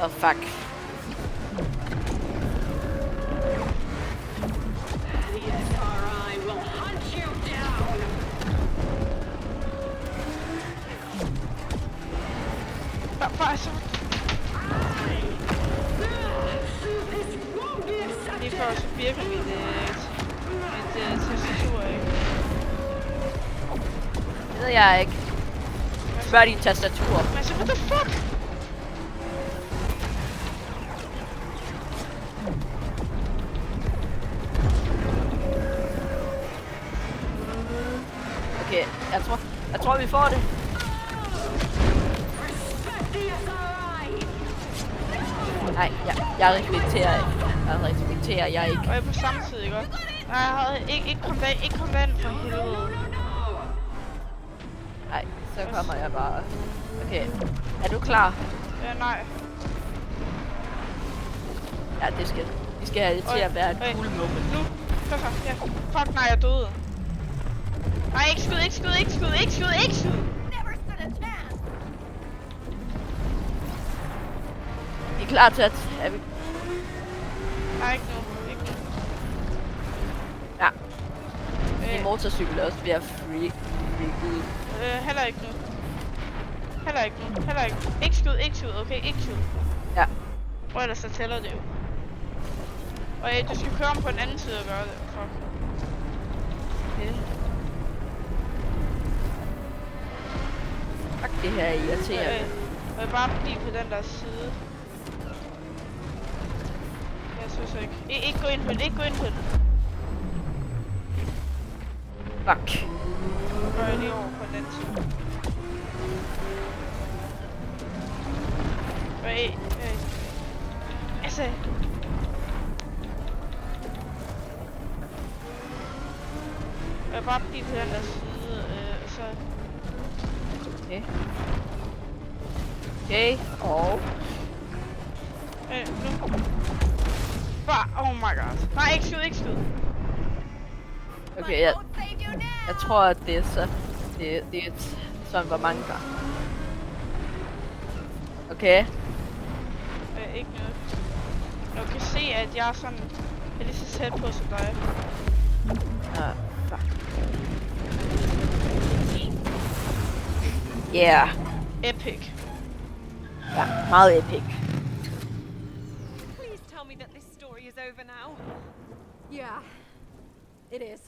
Oh fuck. Det får så virker mit tastatur, ikke? Det ved jeg ikke. Spørg din tastatur. Altså, what the fuck? Okay, jeg tror vi får det. Nej, jeg respekterer jeg ikke. Og jeg er på samme tid, ikke? Nej, jeg havde ikke kom derind for helvede. Nej, så kommer jeg bare. Okay, er du klar? Ja, nej. Ja, det skal. Vi skal have det til at være et cool moment. Nu, så, ja. Fuck, nej, jeg døde. Nej, ikke skud. I er klar til at... Er vi... Nej, ikke nu. Ja. Min motorcykel er også ved at freak ud. Heller ikke nu. Ikke skud, okay? Ikke skud. Ja. Og ellers så tæller det jo. Og du skal køre om på den anden side og gøre det. Fuck. Okay. Fuck, det her er irriterende. Og jeg bare blive på den der side. Jeg synes ikke. Ikke gå ind på den, Fuck. Nu går jeg lige over på den anden side. Altså... Jeg bare blive på den der side, og så... Okay. Okay, og... Nu. Bare, oh my god. Nej, ikke skud. Okay, jeg tror, at det er så... Det er sådan, hvor mange der. Okay. Ikke noget. Jeg kan se, at jeg er sådan... Jeg er lige så tæt på som dig. Fuck. Yeah. Epic. Ja, meget epic. Please tell me that this story is over now. Yeah, it is.